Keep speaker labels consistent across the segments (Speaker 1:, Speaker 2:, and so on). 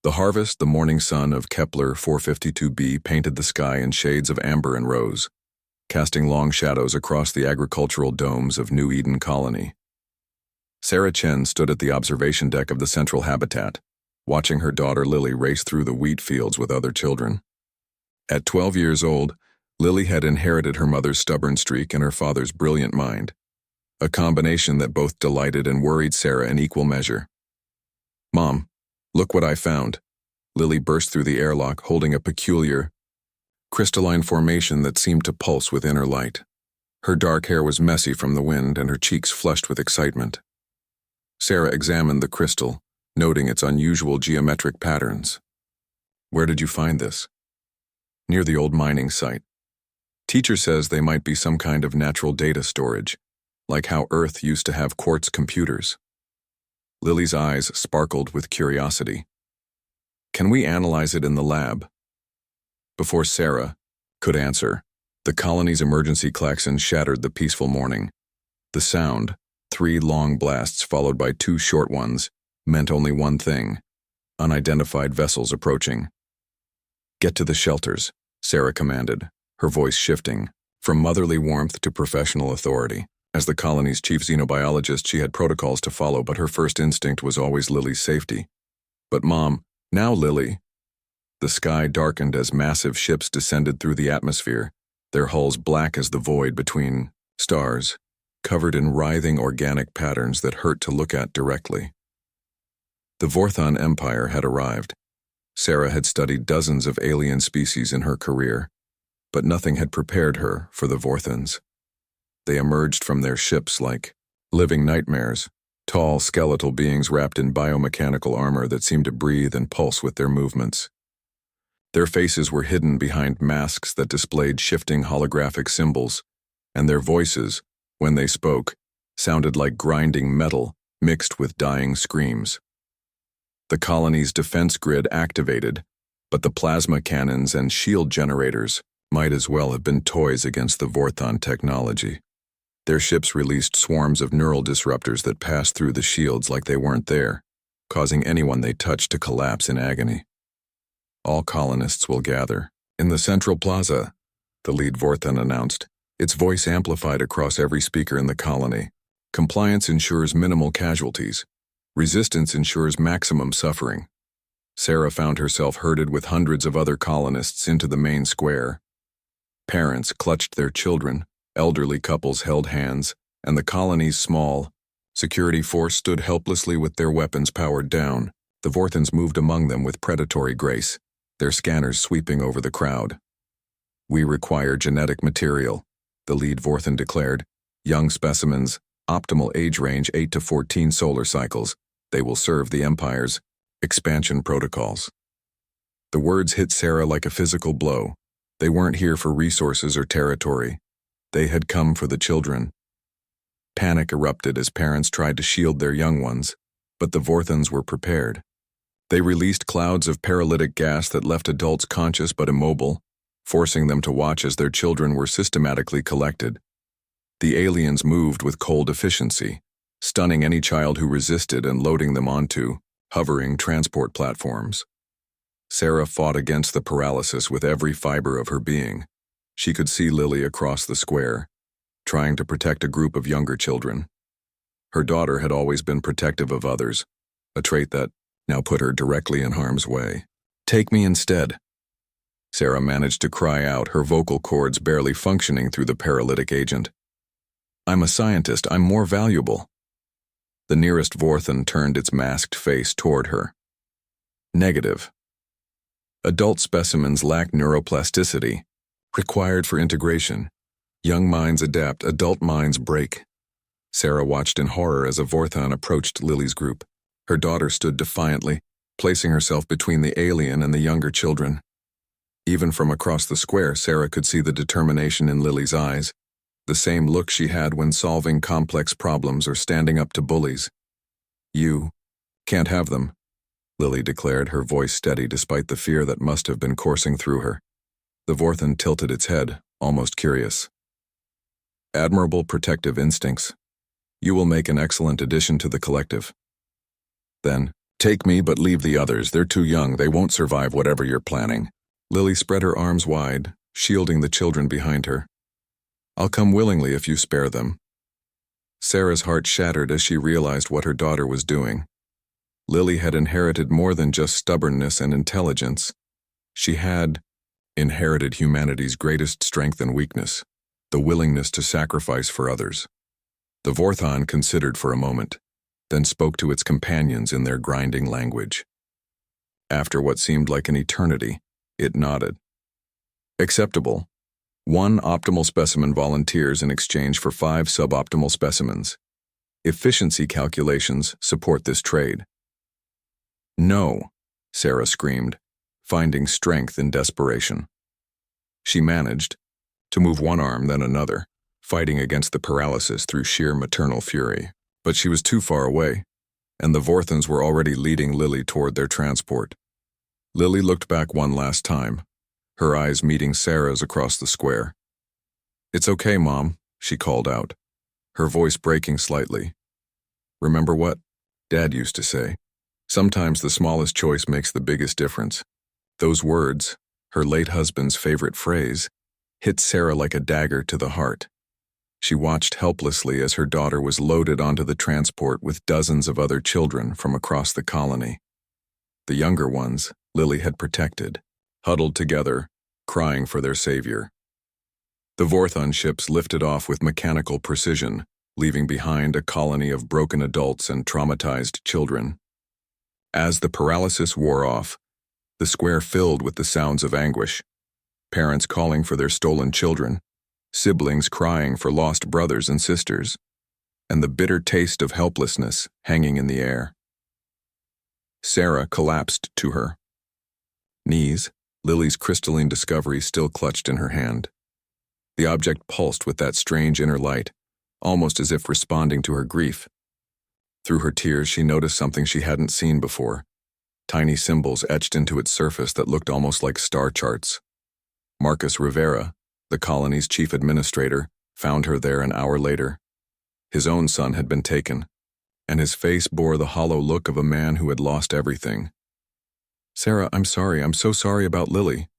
Speaker 1: The harvest, the morning sun of Kepler 452b painted the sky in shades of amber and rose, casting long shadows across the agricultural domes of New Eden Colony. Sarah Chen stood at the observation deck of the central habitat, watching her daughter Lily race through the wheat fields with other children. At 12 years old, Lily had inherited her mother's stubborn streak and her father's brilliant mind, a combination that both delighted and worried Sarah in equal measure. "Mom, look what I found." Lily burst through the airlock holding a peculiar, crystalline formation that seemed to pulse with inner light. Her dark hair was messy from the wind and her cheeks flushed with excitement. Sarah examined the crystal, noting its unusual geometric patterns. "Where did you find this?" "Near the old mining site. Teacher says they might be some kind of natural data storage, like how Earth used to have quartz computers." Lily's eyes sparkled with curiosity. "Can we analyze it in the lab?" Before Sarah could answer, the colony's emergency klaxon shattered the peaceful morning. The sound, 3 long blasts followed by 2 short ones, meant only one thing: unidentified vessels approaching. "Get to the shelters," Sarah commanded, her voice shifting from motherly warmth to professional authority. As the colony's chief xenobiologist, she had protocols to follow, but her first instinct was always Lily's safety. "But Mom, now Lily." The sky darkened as massive ships descended through the atmosphere, their hulls black as the void between stars, covered in writhing organic patterns that hurt to look at directly. The Vorthon Empire had arrived. Sarah had studied dozens of alien species in her career, but nothing had prepared her for the Vorthons. They emerged from their ships like living nightmares, tall skeletal beings wrapped in biomechanical armor that seemed to breathe and pulse with their movements. Their faces were hidden behind masks that displayed shifting holographic symbols, and their voices, when they spoke, sounded like grinding metal mixed with dying screams. The colony's defense grid activated, but the plasma cannons and shield generators might as well have been toys against the Vorthon technology. Their ships released swarms of neural disruptors that passed through the shields like they weren't there, causing anyone they touched to collapse in agony. "All colonists will gather in the central plaza," the lead Vorthon announced, its voice amplified across every speaker in the colony. "Compliance ensures minimal casualties. Resistance ensures maximum suffering." Sarah found herself herded with hundreds of other colonists into the main square. Parents clutched their children, elderly couples held hands, and the colony's small security force stood helplessly with their weapons powered down. The Vorthons moved among them with predatory grace, their scanners sweeping over the crowd. "We require genetic material," the lead Vorthon declared. "Young specimens, optimal age range 8 to 14 solar cycles. They will serve the Empire's expansion protocols." The words hit Sarah like a physical blow. They weren't here for resources or territory. They had come for the children. Panic erupted as parents tried to shield their young ones, but the Vorthons were prepared. They released clouds of paralytic gas that left adults conscious but immobile, forcing them to watch as their children were systematically collected. The aliens moved with cold efficiency, stunning any child who resisted and loading them onto hovering transport platforms. Sarah fought against the paralysis with every fiber of her being. She could see Lily across the square, trying to protect a group of younger children. Her daughter had always been protective of others, a trait that now put her directly in harm's way. "Take me instead." Sarah managed to cry out, her vocal cords barely functioning through the paralytic agent. "I'm a scientist. I'm more valuable." The nearest Vorthon turned its masked face toward her. "Negative. Adult specimens lack neuroplasticity, required for integration. Young minds adapt, adult minds break." Sarah watched in horror as a Vorthon approached Lily's group. Her daughter stood defiantly, placing herself between the alien and the younger children. Even from across the square, Sarah could see the determination in Lily's eyes, the same look she had when solving complex problems or standing up to bullies. "You can't have them," Lily declared, her voice steady despite the fear that must have been coursing through her. The Vorthon tilted its head, almost curious. "Admirable protective instincts. You will make an excellent addition to the collective." Then, Take me, but leave the others. They're too young. They won't survive whatever you're planning. Lily spread her arms wide, shielding the children behind her. I'll come willingly if you spare them. Sarah's heart shattered as she realized what her daughter was doing. Lily had inherited more than just stubbornness and intelligence. She had inherited humanity's greatest strength and weakness, the willingness to sacrifice for others. The Vorthon considered for a moment, then spoke to its companions in their grinding language. After what seemed like an eternity, it nodded. Acceptable. 1 optimal specimen volunteers in exchange for 5 suboptimal specimens. Efficiency calculations support this trade. No, Sarah screamed, finding strength in desperation. She managed to move one arm, then another, fighting against the paralysis through sheer maternal fury. But she was too far away, and the Vorthons were already leading Lily toward their transport. Lily looked back one last time, her eyes meeting Sarah's across the square. It's okay, Mom, she called out, her voice breaking slightly. Remember what Dad used to say? Sometimes the smallest choice makes the biggest difference. Those words, her late husband's favorite phrase, hit Sarah like a dagger to the heart. She watched helplessly as her daughter was loaded onto the transport with dozens of other children from across the colony. The younger ones, Lily had protected, huddled together, crying for their savior. The Vorthon ships lifted off with mechanical precision, leaving behind a colony of broken adults and traumatized children. As the paralysis wore off, the square filled with the sounds of anguish, parents calling for their stolen children, siblings crying for lost brothers and sisters, and the bitter taste of helplessness hanging in the air. Sarah collapsed to her knees, Lily's crystalline discovery still clutched in her hand. The object pulsed with that strange inner light, almost as if responding to her grief. Through her tears, she noticed something she hadn't seen before, tiny symbols etched into its surface that looked almost like star charts. Marcus Rivera, the colony's chief administrator, found her there an hour later. His own son had been taken, and his face bore the hollow look of a man who had lost everything. Sarah, I'm sorry. I'm so sorry about Lily.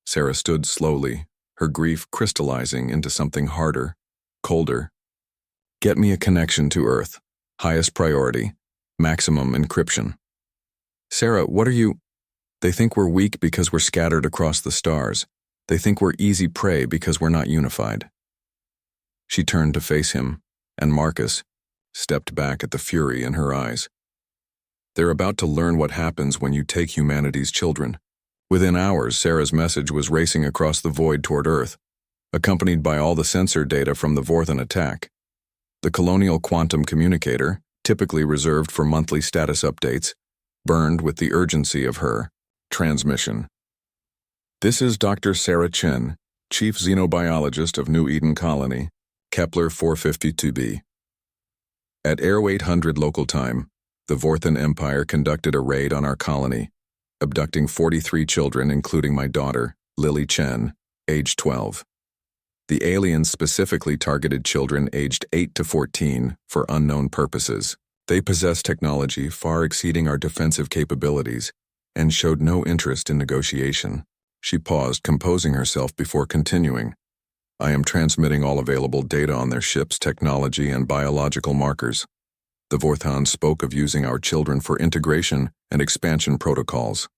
Speaker 1: Sarah stood slowly, her grief crystallizing into something harder, colder. Get me a connection to Earth. Highest priority. Maximum encryption. Sarah, what are you? They think we're weak because we're scattered across the stars. They think we're easy prey because we're not unified. She turned to face him, and Marcus stepped back at the fury in her eyes. They're about to learn what happens when you take humanity's children. Within hours, Sarah's message was racing across the void toward Earth, accompanied by all the sensor data from the Vorthon attack. The colonial quantum communicator, typically reserved for monthly status updates, burned with the urgency of her transmission. This is Dr. Sarah Chen, Chief Xenobiologist of New Eden Colony, Kepler 452b. At Air 800 local time, the Vorthon Empire conducted a raid on our colony, abducting 43 children, including my daughter, Lily Chen, age 12. The aliens specifically targeted children aged 8 to 14 for unknown purposes. They possess technology far exceeding our defensive capabilities and showed no interest in negotiation. She paused, composing herself before continuing. I am transmitting all available data on their ship's technology and biological markers. The Vorthons spoke of using our children for integration and expansion protocols.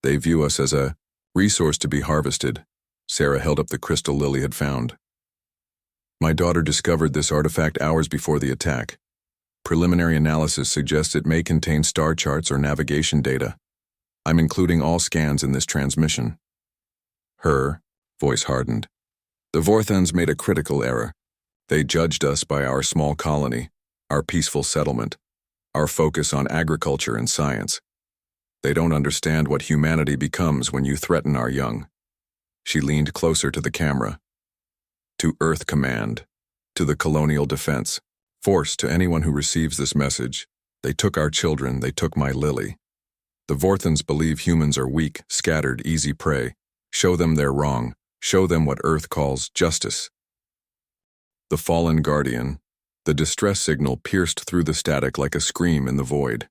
Speaker 1: They view us as a resource to be harvested. Sarah held up the crystal Lily had found. My daughter discovered this artifact hours before the attack. Preliminary analysis suggests it may contain star charts or navigation data. I'm including all scans in this transmission. Her voice hardened. The Vorthons made a critical error. They judged us by our small colony, our peaceful settlement, our focus on agriculture and science. They don't understand what humanity becomes when you threaten our young. She leaned closer to the camera. To Earth Command, to the colonial defense, force to anyone who receives this message. They took our children, they took my Lily. The Vorthons believe humans are weak, scattered, easy prey. Show them they're wrong. Show them what Earth calls justice. The fallen guardian. The distress signal pierced through the static like a scream in the void.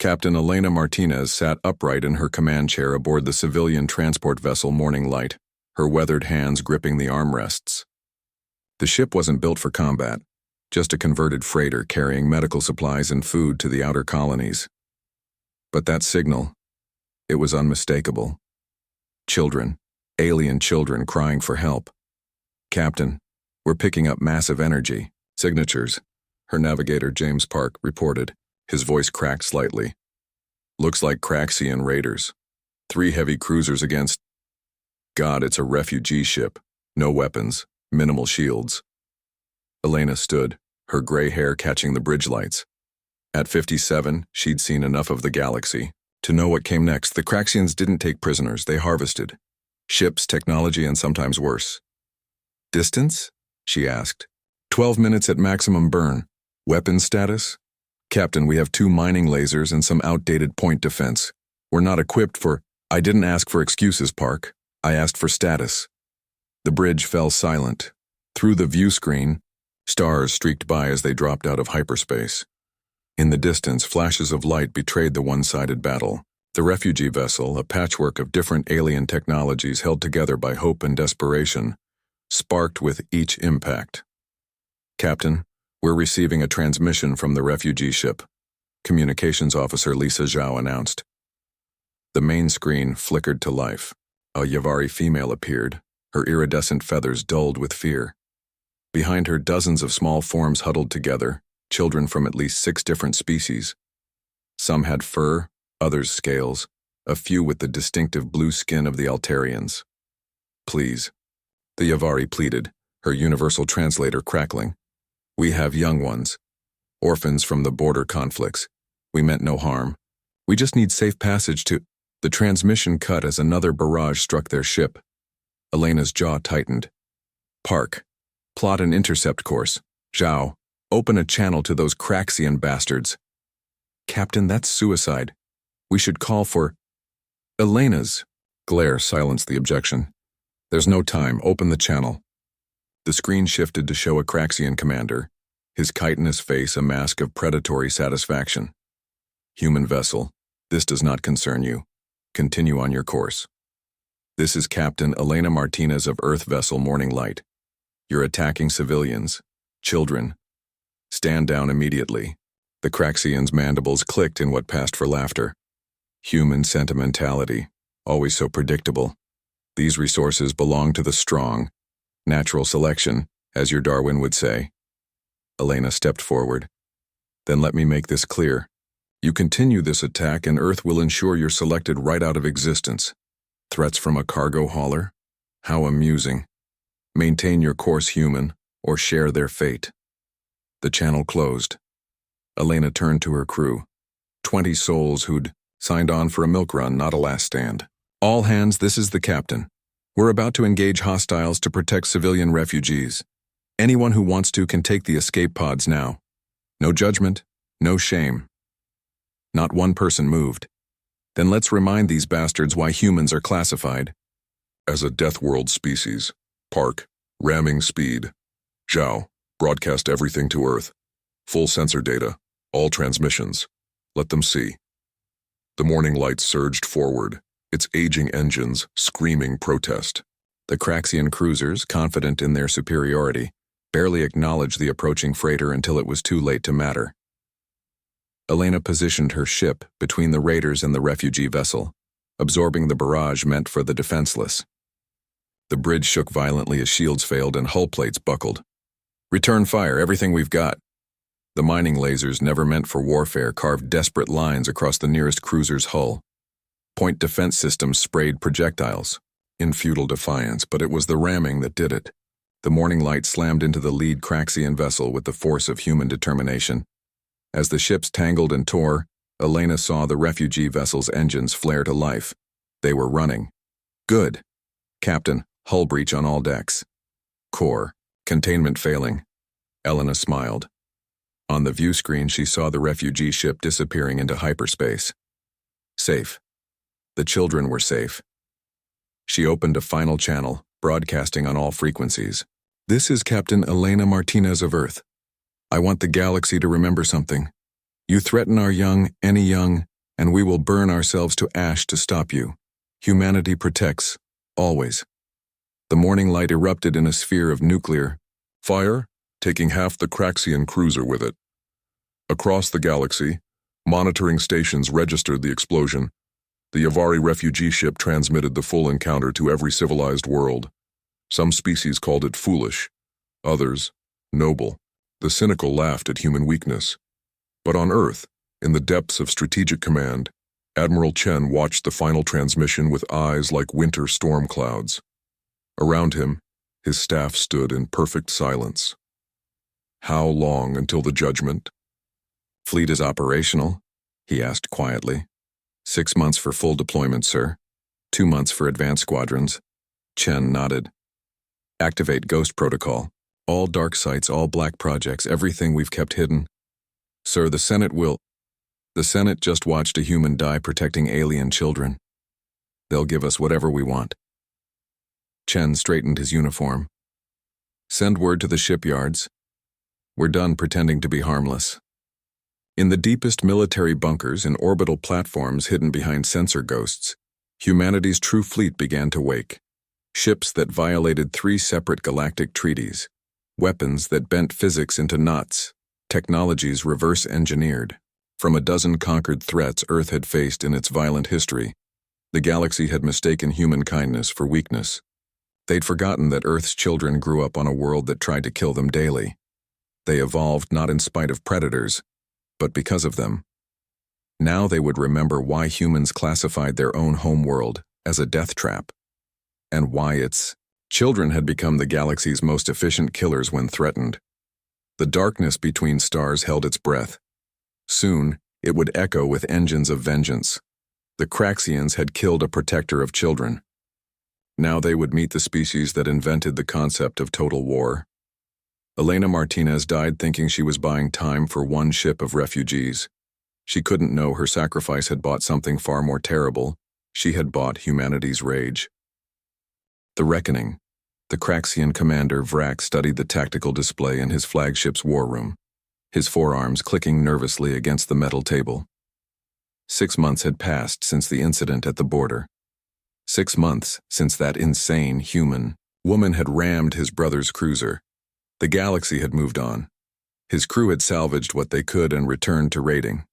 Speaker 1: Captain Elena Martinez sat upright in her command chair aboard the civilian transport vessel Morning Light, her weathered hands gripping the armrests. The ship wasn't built for combat, just a converted freighter carrying medical supplies and food to the outer colonies. But that signal, it was unmistakable. Children, alien children crying for help. "Captain, we're picking up massive energy. Signatures," her navigator James Park reported, his voice cracked slightly. "Looks like Craxian raiders. 3 heavy cruisers against... God, it's a refugee ship. No weapons, minimal shields." Elena stood, her gray hair catching the bridge lights. At 57, she'd seen enough of the galaxy to know what came next. The Craxians didn't take prisoners, they harvested. Ships, technology, and sometimes worse. "Distance?" she asked. 12 minutes at maximum burn. Weapons status? "Captain, we have 2 mining lasers and some outdated point defense. We're not equipped for..." "I didn't ask for excuses, Park. I asked for status." The bridge fell silent. Through the view screen, stars streaked by as they dropped out of hyperspace. In the distance, flashes of light betrayed the one-sided battle. The refugee vessel, a patchwork of different alien technologies held together by hope and desperation, sparked with each impact. "Captain, we're receiving a transmission from the refugee ship," Communications Officer Lisa Zhao announced. The main screen flickered to life. A Yavari female appeared, her iridescent feathers dulled with fear. Behind her, dozens of small forms huddled together, children from at least 6 different species. Some had fur, others scales, a few with the distinctive blue skin of the Altarians. "Please," the Yavari pleaded, her universal translator crackling. "We have young ones, orphans from the border conflicts. We meant no harm. We just need safe passage to..." The transmission cut as another barrage struck their ship. Elena's jaw tightened. "Park, plot an intercept course. Zhao, open a channel to those Craxian bastards." "Captain, that's suicide. We should call for..." "Elena's..." Glare silenced the objection. "There's no time. Open the channel." The screen shifted to show a Craxian commander, his chitinous face a mask of predatory satisfaction. "Human vessel, this does not concern you. Continue on your course. This is Captain Elena Martinez of Earth vessel Morning Light. You're attacking civilians, children. Stand down immediately." The Craxian's mandibles clicked in what passed for laughter. Human sentimentality, always so predictable. These resources belong to the strong. Natural selection, as your Darwin would say. Elena stepped forward. "Then let me make this clear. You continue this attack and Earth will ensure you're selected right out of existence. Threats from a cargo hauler? How amusing. Maintain your course, human, or share their fate." The channel closed. Elena turned to her crew. 20 souls who'd signed on for a milk run, not a last stand. "All hands, this is the captain. We're about to engage hostiles to protect civilian refugees. Anyone who wants to can take the escape pods now. No judgment, no shame." Not one person moved. "Then let's remind these bastards why humans are classified as a death world species. Park, ramming speed. Zhao, broadcast everything to Earth. Full sensor data, all transmissions. Let them see." The Morning Light surged forward, its aging engines screaming protest. The Craxian cruisers, confident in their superiority, barely acknowledged the approaching freighter until it was too late to matter. Elena positioned her ship between the raiders and the refugee vessel, absorbing the barrage meant for the defenseless. The bridge shook violently as shields failed and hull plates buckled. "Return fire, everything we've got." The mining lasers, never meant for warfare, carved desperate lines across the nearest cruiser's hull. Point defense systems sprayed projectiles, in futile defiance, but it was the ramming that did it. The Morning Light slammed into the lead Craxian vessel with the force of human determination. As the ships tangled and tore, Elena saw the refugee vessel's engines flare to life. They were running. "Good. Captain, hull breach on all decks." "Core, containment failing." Elena smiled. On the view screen, she saw the refugee ship disappearing into hyperspace. Safe. The children were safe. She opened a final channel, broadcasting on all frequencies. "This is Captain Elena Martinez of Earth. I want the galaxy to remember something. You threaten our young, any young, and we will burn ourselves to ash to stop you. Humanity protects, always. The morning light erupted in a sphere of nuclear fire, taking half the Craxian cruiser with it. Across the galaxy, monitoring stations registered the explosion. The Yavari refugee ship transmitted the full encounter to every civilized world. Some species called it foolish, others, noble. The cynical laughed at human weakness. But on Earth, in the depths of Strategic Command, Admiral Chen watched the final transmission with eyes like winter storm clouds. Around him, his staff stood in perfect silence. How long until the judgment?
Speaker 2: Fleet is operational, he asked quietly. 6 months for full deployment, sir. 2 months for advanced squadrons. Chen nodded. Activate Ghost Protocol. All dark sites, all black projects, everything we've kept hidden. Sir, the Senate just watched a human die protecting alien children. They'll give us whatever we want. Chen straightened his uniform. Send word to the shipyards. We're done pretending to be harmless. In the deepest military bunkers and orbital platforms hidden behind sensor ghosts, humanity's true fleet began to wake. Ships that violated 3 separate galactic treaties, weapons that bent physics into knots, technologies reverse-engineered. From a dozen conquered threats Earth had faced in its violent history, the galaxy had mistaken human kindness for weakness. They'd forgotten that Earth's children grew up on a world that tried to kill them daily. They evolved not in spite of predators, but because of them. Now they would remember why humans classified their own homeworld as a death trap, and why its children had become the galaxy's most efficient killers when threatened. The darkness between stars held its breath. Soon, it would echo with engines of vengeance. The Craxians had killed a protector of children. Now they would meet the species that invented the concept of total war. Elena Martinez died thinking she was buying time for one ship of refugees. She couldn't know her sacrifice had bought something far more terrible. She had bought humanity's rage. The Reckoning. The Craxian commander Vrak studied the tactical display in his flagship's war room, his forearms clicking nervously against the metal table. 6 months had passed since the incident at the border. 6 months since that insane human woman had rammed his brother's cruiser. The galaxy had moved on. His crew had salvaged what they could and returned to raiding.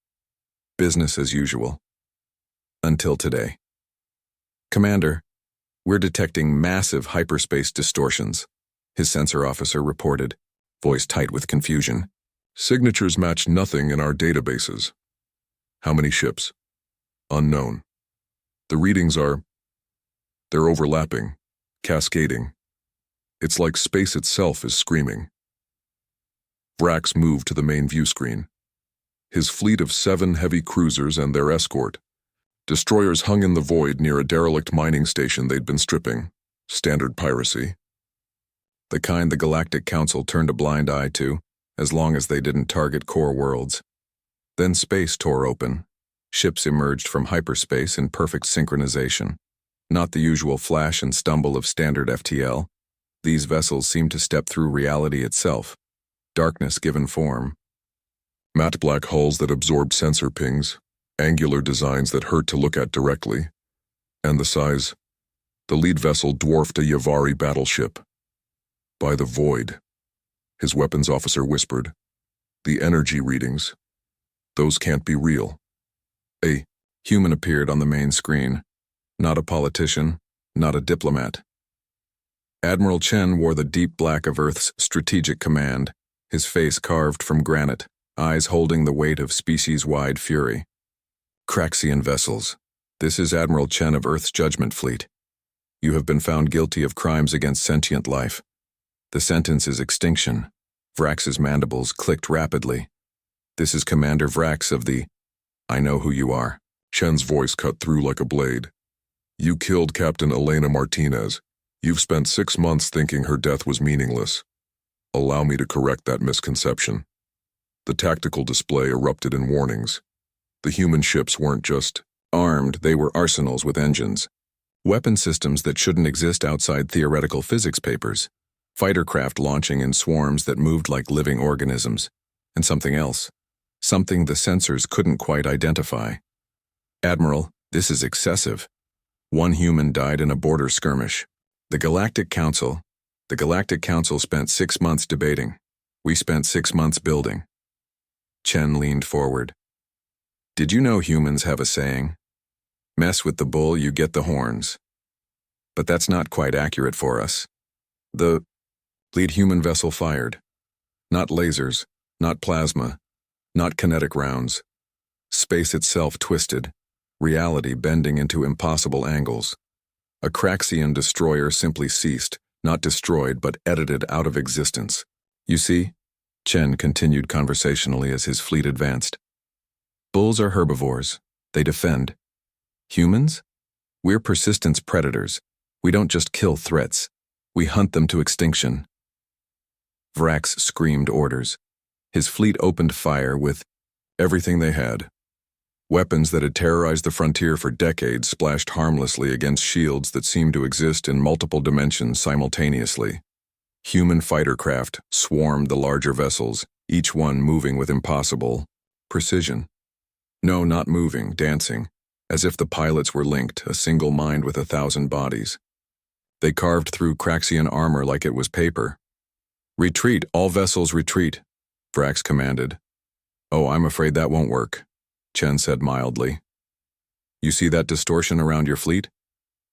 Speaker 2: Business as usual. Until today. Commander, we're detecting massive hyperspace distortions, his sensor officer reported, voice tight with confusion.
Speaker 3: Signatures match nothing in our databases. How many ships? Unknown. The readings they're overlapping, cascading. It's like space itself is screaming. Brax moved to the main view screen. His fleet of 7 heavy cruisers and their escort. Destroyers hung in the void near a derelict mining station they'd been stripping. Standard piracy.
Speaker 2: The kind the Galactic Council turned a blind eye to, as long as they didn't target core worlds. Then space tore open. Ships emerged from hyperspace in perfect synchronization. Not the usual flash and stumble of standard FTL. These vessels seemed to step through reality itself. Darkness given form.
Speaker 3: Matte black hulls that absorbed sensor pings, angular designs that hurt to look at directly. And the size. The lead vessel dwarfed a Yavari battleship. By the void, his weapons officer whispered. The energy readings. Those can't be real.
Speaker 2: A human appeared on the main screen. Not a politician, not a diplomat. Admiral Chen wore the deep black of Earth's Strategic Command, his face carved from granite, eyes holding the weight of species-wide fury. Craxian vessels. This is Admiral Chen of Earth's Judgment Fleet. You have been found guilty of crimes against sentient life. The sentence is extinction. Vrax's mandibles clicked rapidly. This is Commander Vrax of the... I know who you are.
Speaker 3: Chen's voice cut through like a blade. You killed Captain Elena Martinez. You've spent 6 months thinking her death was meaningless. Allow me to correct that misconception. The tactical display erupted in warnings. The human ships weren't just
Speaker 2: armed, they were arsenals with engines. Weapon systems that shouldn't exist outside theoretical physics papers. Fighter craft launching in swarms that moved like living organisms. And something else. Something the sensors couldn't quite identify. Admiral, this is excessive. One human died in a border skirmish. The Galactic Council spent 6 months debating. We spent 6 months building. Chen leaned forward. Did you know humans have a saying? Mess with the bull, you get the horns. But that's not quite accurate for us. The lead human vessel fired. Not lasers, not plasma, not kinetic rounds. Space itself twisted, reality bending into impossible angles. A Craxian destroyer simply ceased, not destroyed but edited out of existence. You see, Chen continued conversationally as his fleet advanced. Bulls are herbivores. They defend. Humans? We're persistence predators. We don't just kill threats. We hunt them to extinction. Vrax screamed orders. His fleet opened fire with everything they had. Weapons that had terrorized the frontier for decades splashed harmlessly against shields that seemed to exist in multiple dimensions simultaneously. Human fighter craft swarmed the larger vessels, each one moving with impossible precision. No, not moving, dancing, as if the pilots were linked, a single mind with 1,000 bodies. They carved through Craxian armor like it was paper. Retreat, all vessels retreat, Vrax commanded. Oh, I'm afraid that won't work, Chen said mildly. You see that distortion around your fleet?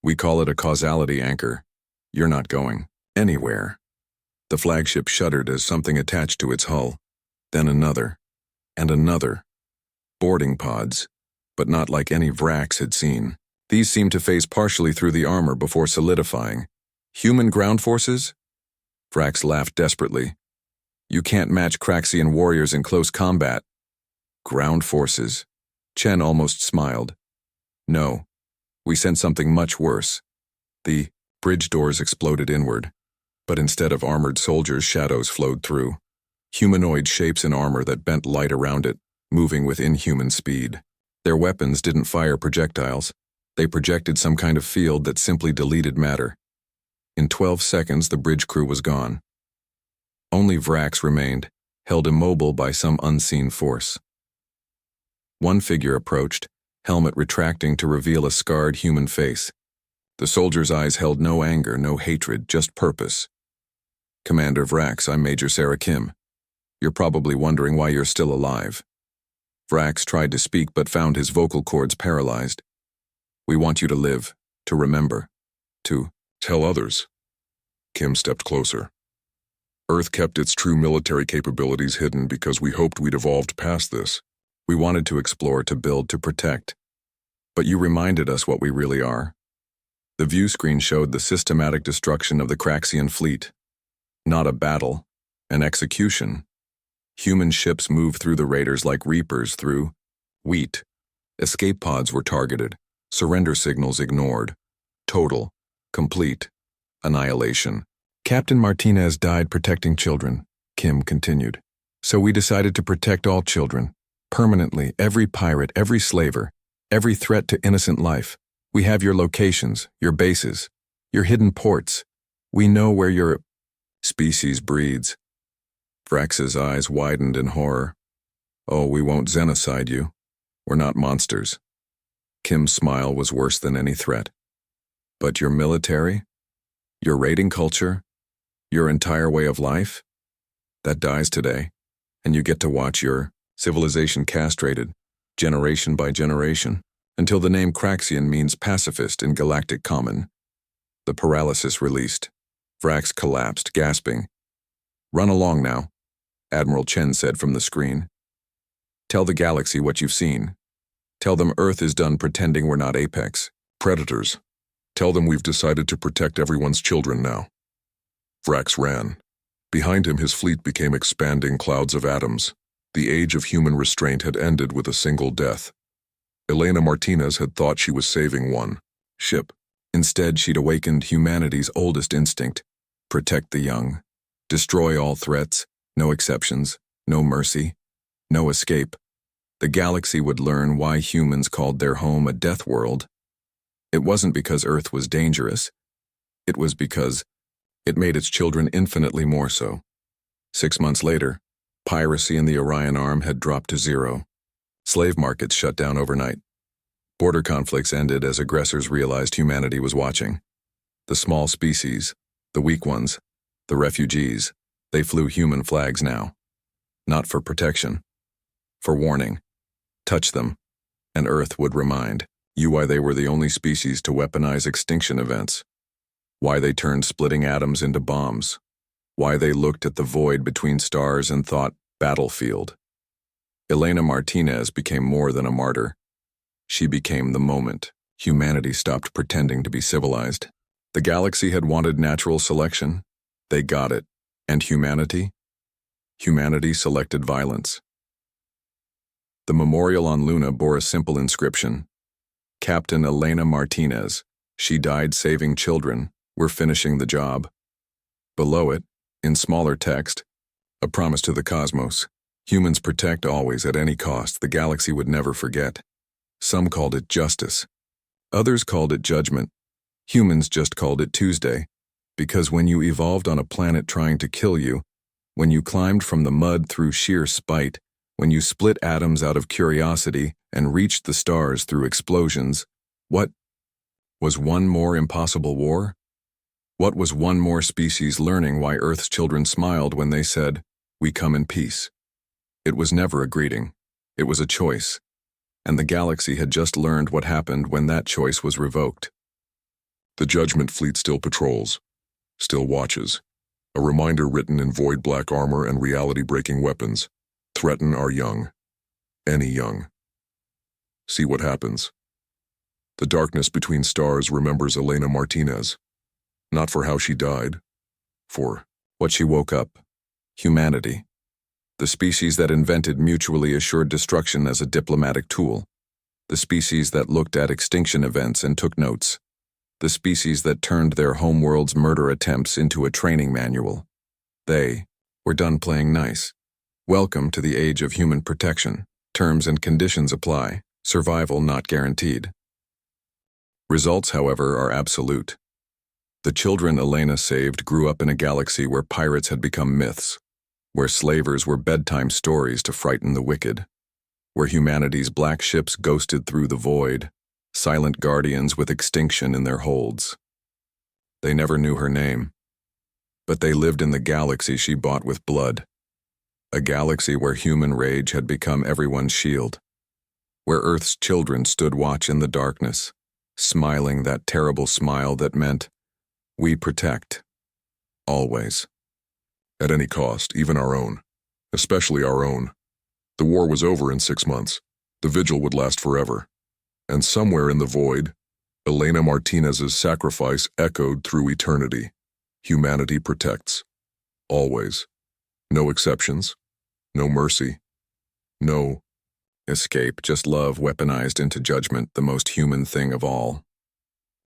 Speaker 2: We call it a causality anchor. You're not going anywhere. The flagship shuddered as something attached to its hull. Then another, and another. Boarding pods, but not like any Vrax had seen. These seemed to phase partially through the armor before solidifying. Human ground forces? Vrax laughed desperately. You can't match Craxian warriors in close combat. Ground forces. Chen almost smiled. No, we sent something much worse. The bridge doors exploded inward, but instead of armored soldiers, shadows flowed through. Humanoid shapes in armor that bent light around it, moving with inhuman speed. Their weapons didn't fire projectiles. They projected some kind of field that simply deleted matter. In 12 seconds, the bridge crew was gone. Only Vrax remained, held immobile by some unseen force. One figure approached, helmet retracting to reveal a scarred human face. The soldier's eyes held no anger, no hatred, just purpose. Commander Vrax, I'm Major Sarah Kim. You're probably wondering why you're still alive. Vrax tried to speak but found his vocal cords paralyzed. We want you to live, to remember, to
Speaker 3: tell others. Kim stepped closer. Earth kept its true military capabilities hidden because we hoped we'd evolved past this.
Speaker 2: We wanted to explore, to build, to protect. But you reminded us what we really are. The view screen showed the systematic destruction of the Craxian fleet. Not a battle, an execution. Human ships moved through the raiders like reapers through wheat. Escape pods were targeted, surrender signals ignored. Total, complete annihilation. Captain Martinez died protecting children, Kim continued. So we decided to protect all children. Permanently, every pirate, every slaver, every threat to innocent life. We have your locations, your bases, your hidden ports. We know where your species breeds. Vrax's eyes widened in horror. Oh, we won't xenocide you. We're not monsters. Kim's smile was worse than any threat. But your military, your raiding culture, your entire way of life, that dies today, and you get to watch your civilization castrated, generation by generation, until the name Craxian means pacifist in galactic common. The paralysis released. Vrax collapsed, gasping. Run along now, Admiral Chen said from the screen. Tell the galaxy what you've seen. Tell them Earth is done pretending we're not Apex.
Speaker 3: Predators. Tell them we've decided to protect everyone's children now. Vrax ran. Behind him, his fleet became expanding clouds of atoms. The age of human restraint had ended with a single death. Elena Martinez had thought she was saving one ship. Instead, she'd awakened humanity's oldest instinct: protect the young. Destroy all threats, no exceptions, no mercy, no escape. The galaxy would learn why humans called their home a death world. It wasn't because Earth was dangerous. It was because it made its children infinitely more so. 6 months later, piracy in the Orion Arm had dropped to zero. Slave markets shut down overnight.
Speaker 1: Border conflicts ended as aggressors realized humanity was watching. The small species, the weak ones, the refugees, they flew human flags now. Not for protection. For warning. Touch them, and Earth would remind you why they were the only species to weaponize extinction events. Why they turned splitting atoms into bombs. Why they looked at the void between stars and thought, battlefield. Elena Martinez became more than a martyr. She became the moment humanity stopped pretending to be civilized. The galaxy had wanted natural selection. They got it. And humanity? Humanity selected violence. The memorial on Luna bore a simple inscription. Captain Elena Martinez. She died saving children. We're finishing the job. Below it, in smaller text, a promise to the cosmos. Humans protect always at any cost. The galaxy would never forget. Some called it justice. Others called it judgment. Humans just called it Tuesday. Because when you evolved on a planet trying to kill you, when you climbed from the mud through sheer spite, when you split atoms out of curiosity and reached the stars through explosions, what was one more impossible war? What was one more species learning why Earth's children smiled when they said, "We come in peace"? It was never a greeting. It was a choice. And the galaxy had just learned what happened when that choice was revoked.
Speaker 3: The Judgment Fleet still patrols, still watches. A reminder written in void black armor and reality-breaking weapons. Threaten our young. Any young. See what happens. The darkness between stars remembers Elena Martinez. Not for how she died. For
Speaker 1: what she woke up. Humanity. The species that invented mutually assured destruction as a diplomatic tool. The species that looked at extinction events and took notes. The species that turned their homeworld's murder attempts into a training manual. They were done playing nice. Welcome to the age of human protection. Terms and conditions apply. Survival not guaranteed. Results, however, are absolute. The children Elena saved grew up in a galaxy where pirates had become myths, where slavers were bedtime stories to frighten the wicked, where humanity's black ships ghosted through the void, silent guardians with extinction in their holds. They never knew her name, but they lived in the galaxy she bought with blood, a galaxy where human rage had become everyone's shield, where Earth's children stood watch in the darkness, smiling that terrible smile that meant, "We protect. Always."
Speaker 3: At any cost, even our own. Especially our own. The war was over in 6 months. The vigil would last forever. And somewhere in the void, Elena Martinez's sacrifice echoed through eternity. Humanity protects. Always. No exceptions. No mercy. No
Speaker 1: escape, just love weaponized into judgment, the most human thing of all.